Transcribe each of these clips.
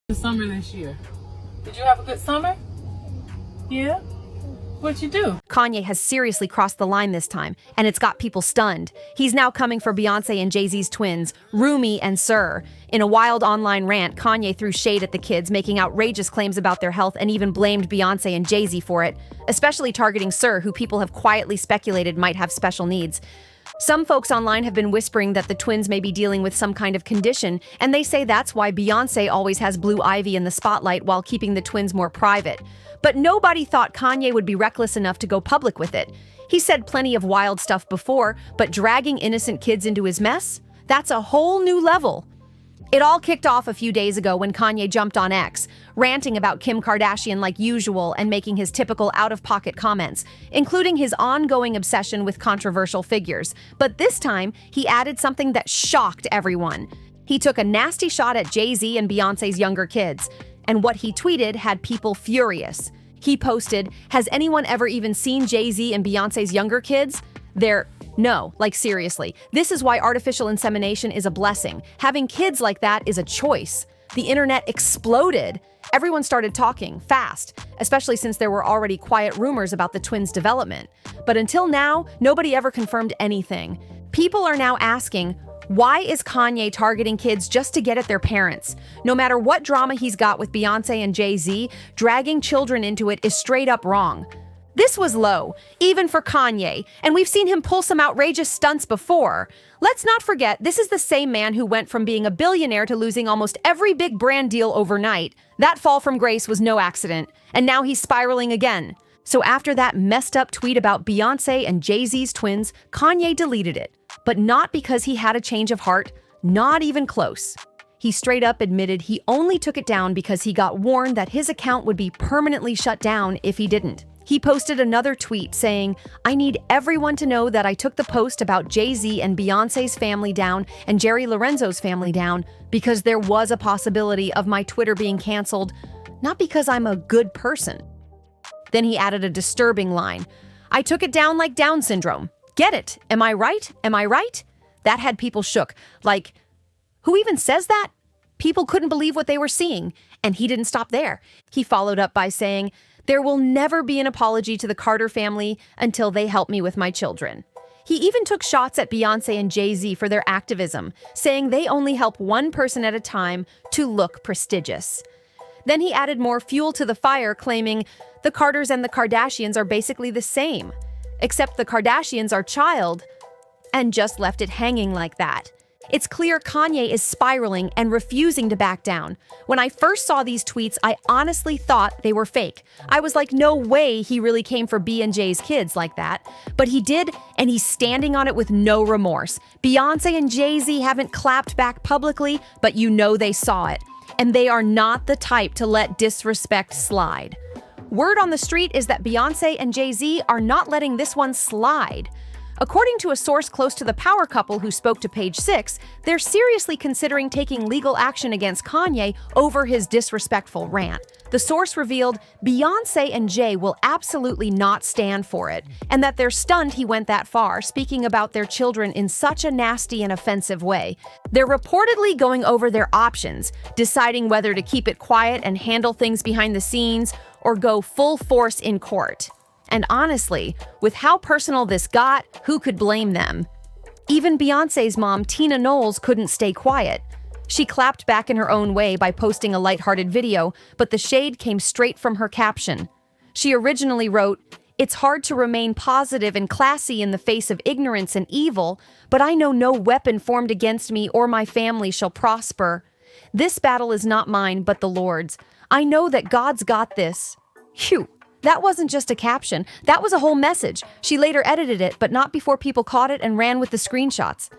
the summer this year. Did you have a good summer? Yeah? What'd you do? Kanye has seriously crossed the line this time, and it's got people stunned. He's now coming for Beyonce and Jay Z's twins, Rumi and Sir. In a wild online rant, Kanye threw shade at the kids, making outrageous claims about their health and even blamed Beyonce and Jay Z for it, especially targeting Sir, who people have quietly speculated might have special needs. Some folks online have been whispering that the twins may be dealing with some kind of condition, and they say that's why Beyonce always has Blue Ivy in the spotlight while keeping the twins more private. But nobody thought Kanye would be reckless enough to go public with it. He said plenty of wild stuff before, but dragging innocent kids into his mess? That's a whole new level. It all kicked off a few days ago when Kanye jumped on X, ranting about Kim Kardashian like usual and making his typical out-of-pocket comments, including his ongoing obsession with controversial figures. But this time, he added something that shocked everyone. He took a nasty shot at Jay Z and Beyonce's younger kids, and what he tweeted had people furious. He posted, "Has anyone ever even seen Jay Z and Beyonce's younger kids? No, like seriously. This is why artificial insemination is a blessing. Having kids like that is a choice." The internet exploded. Everyone started talking, fast, especially since there were already quiet rumors about the twins' development. But until now, nobody ever confirmed anything. People are now asking, why is Kanye targeting kids just to get at their parents? No matter what drama he's got with Beyonce and Jay Z, dragging children into it is straight up wrong. This was low, even for Kanye, and we've seen him pull some outrageous stunts before. Let's not forget, this is the same man who went from being a billionaire to losing almost every big brand deal overnight. That fall from grace was no accident, and now he's spiraling again. So after that messed up tweet about Beyonce and Jay Z's twins, Kanye deleted it. But not because he had a change of heart, not even close. He straight up admitted he only took it down because he got warned that his account would be permanently shut down if he didn't. He posted another tweet saying, "I need everyone to know that I took the post about Jay Z and Beyonce's family down and Jerry Lorenzo's family down because there was a possibility of my Twitter being canceled, not because I'm a good person." Then he added a disturbing line, "I took it down like Down syndrome. Get it? Am I right? Am I right?" That had people shook. Like, who even says that? People couldn't believe what they were seeing. And he didn't stop there. He followed up by saying, "There will never be an apology to the Carter family until they help me with my children." He even took shots at Beyonce and Jay Z for their activism, saying they only help one person at a time to look prestigious. Then he added more fuel to the fire, claiming the Carters and the Kardashians are basically the same, except the Kardashians are child, and just left it hanging like that. It's clear Kanye is spiraling and refusing to back down. When I first saw these tweets, I honestly thought they were fake. I was like, no way he really came for B and J's kids like that. But he did, and he's standing on it with no remorse. Beyonce and Jay Z haven't clapped back publicly, but you know they saw it. And they are not the type to let disrespect slide. Word on the street is that Beyonce and Jay Z are not letting this one slide. According to a source close to the power couple who spoke to Page 6, they're seriously considering taking legal action against Kanye over his disrespectful rant. The source revealed Beyonce and Jay will absolutely not stand for it, and that they're stunned he went that far, speaking about their children in such a nasty and offensive way. They're reportedly going over their options, deciding whether to keep it quiet and handle things behind the scenes, or go full force in court. And honestly, with how personal this got, who could blame them? Even Beyonce's mom, Tina Knowles, couldn't stay quiet. She clapped back in her own way by posting a lighthearted video, but the shade came straight from her caption. She originally wrote, "It's hard to remain positive and classy in the face of ignorance and evil, but I know no weapon formed against me or my family shall prosper. This battle is not mine, but the Lord's. I know that God's got this." Phew. That wasn't just a caption, that was a whole message. She later edited it, but not before people caught it and ran with the screenshots.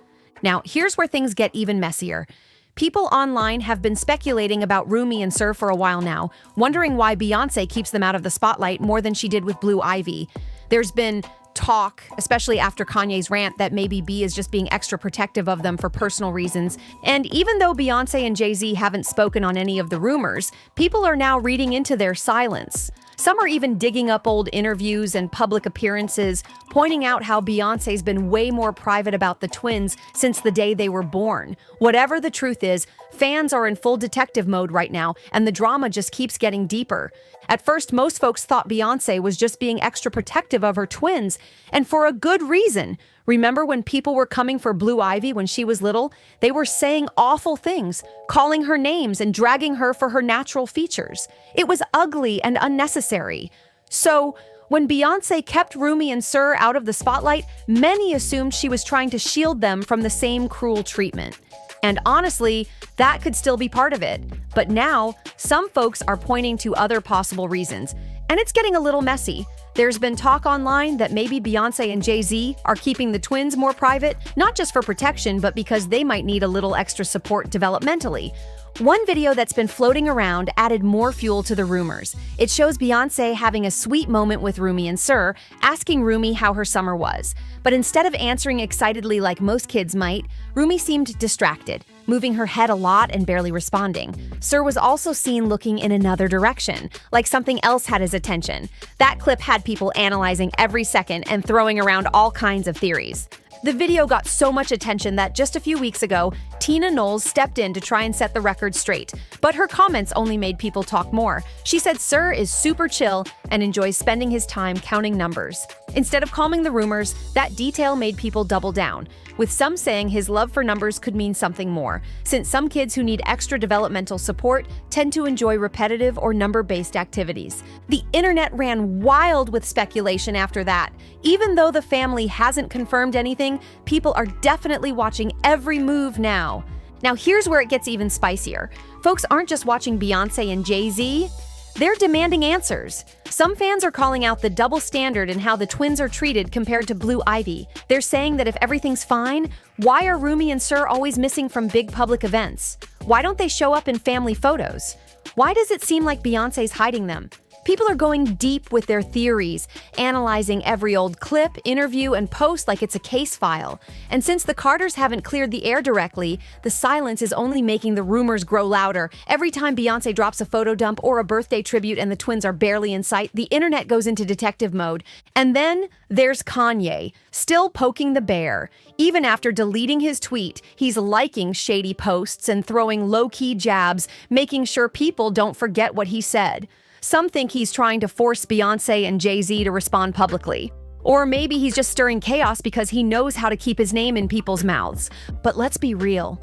Now, here's where things get even messier. People online have been speculating about Rumi and Sir for a while now, wondering why Beyonce keeps them out of the spotlight more than she did with Blue Ivy. There's been talk, especially after Kanye's rant, that maybe B is just being extra protective of them for personal reasons. And even though Beyonce and Jay Z haven't spoken on any of the rumors, people are now reading into their silence. Some are even digging up old interviews and public appearances, pointing out how Beyoncé's been way more private about the twins since the day they were born. Whatever the truth is, fans are in full detective mode right now, and the drama just keeps getting deeper. At first, most folks thought Beyoncé was just being extra protective of her twins, and for a good reason. Remember when people were coming for Blue Ivy when she was little? They were saying awful things, calling her names and dragging her for her natural features. It was ugly and unnecessary. So, when Beyoncé kept Rumi and Sir out of the spotlight, many assumed she was trying to shield them from the same cruel treatment. And honestly, that could still be part of it. But now, some folks are pointing to other possible reasons, and it's getting a little messy. There's been talk online that maybe Beyoncé and Jay Z are keeping the twins more private, not just for protection, but because they might need a little extra support developmentally. One video that's been floating around added more fuel to the rumors. It shows Beyoncé having a sweet moment with Rumi and Sir, asking Rumi how her summer was. But instead of answering excitedly like most kids might, Rumi seemed distracted, moving her head a lot and barely responding. Sir was also seen looking in another direction, like something else had his attention. That clip had people analyzing every second and throwing around all kinds of theories. The video got so much attention that just a few weeks ago, Tina Knowles stepped in to try and set the record straight, but her comments only made people talk more. She said Sir is super chill and enjoys spending his time counting numbers. Instead of calming the rumors, that detail made people double down, with some saying his love for numbers could mean something more, since some kids who need extra developmental support tend to enjoy repetitive or number-based activities. The internet ran wild with speculation after that. Even though the family hasn't confirmed anything, people are definitely watching every move now. Now here's where it gets even spicier. Folks aren't just watching Beyoncé and Jay Z, they're demanding answers. Some fans are calling out the double standard in how the twins are treated compared to Blue Ivy. They're saying that if everything's fine, why are Rumi and Sir always missing from big public events? Why don't they show up in family photos? Why does it seem like Beyoncé's hiding them? People are going deep with their theories, analyzing every old clip, interview, and post like it's a case file. And since the Carters haven't cleared the air directly, the silence is only making the rumors grow louder. Every time Beyoncé drops a photo dump or a birthday tribute and the twins are barely in sight, the internet goes into detective mode. And then there's Kanye, still poking the bear. Even after deleting his tweet, he's liking shady posts and throwing low-key jabs, making sure people don't forget what he said. Some think he's trying to force Beyoncé and Jay Z to respond publicly. Or maybe he's just stirring chaos because he knows how to keep his name in people's mouths. But let's be real.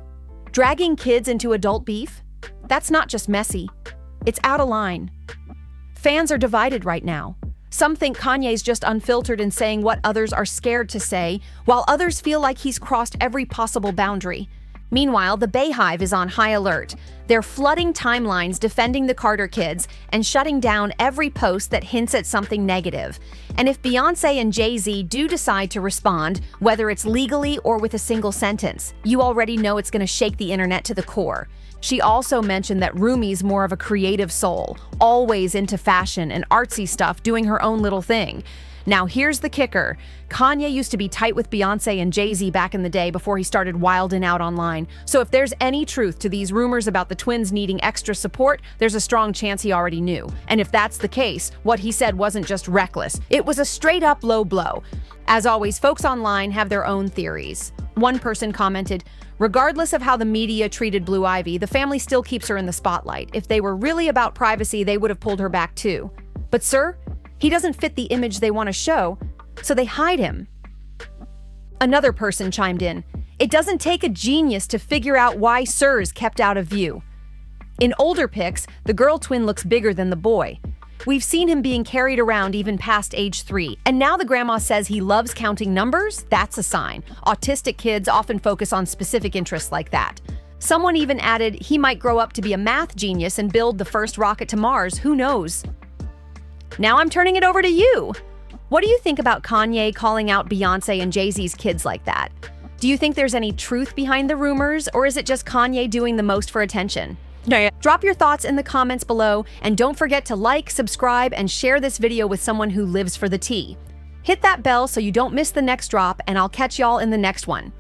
Dragging kids into adult beef? That's not just messy. It's out of line. Fans are divided right now. Some think Kanye's just unfiltered and saying what others are scared to say, while others feel like he's crossed every possible boundary. Meanwhile, the Beyhive is on high alert. They're flooding timelines defending the Carter kids and shutting down every post that hints at something negative. And if Beyoncé and Jay Z do decide to respond, whether it's legally or with a single sentence, you already know it's going to shake the internet to the core. She also mentioned that Rumi's more of a creative soul, always into fashion and artsy stuff, doing her own little thing. Now here's the kicker. Kanye used to be tight with Beyoncé and Jay Z back in the day before he started wilding out online. So if there's any truth to these rumors about the twins needing extra support, there's a strong chance he already knew. And if that's the case, what he said wasn't just reckless. It was a straight-up low blow. As always, folks online have their own theories. One person commented, "Regardless of how the media treated Blue Ivy, the family still keeps her in the spotlight. If they were really about privacy, they would have pulled her back too. But sir, he doesn't fit the image they want to show, so they hide him." Another person chimed in, "It doesn't take a genius to figure out why Sir is kept out of view. In older pics, the girl twin looks bigger than the boy. We've seen him being carried around even past age 3. And now the grandma says he loves counting numbers? That's a sign. Autistic kids often focus on specific interests like that." Someone even added, "He might grow up to be a math genius and build the first rocket to Mars, who knows?" Now I'm turning it over to you. What do you think about Kanye calling out Beyoncé and Jay Z's kids like that? Do you think there's any truth behind the rumors, or is it just Kanye doing the most for attention? Drop your thoughts in the comments below, and don't forget to like, subscribe, and share this video with someone who lives for the tea. Hit that bell so you don't miss the next drop, and I'll catch y'all in the next one.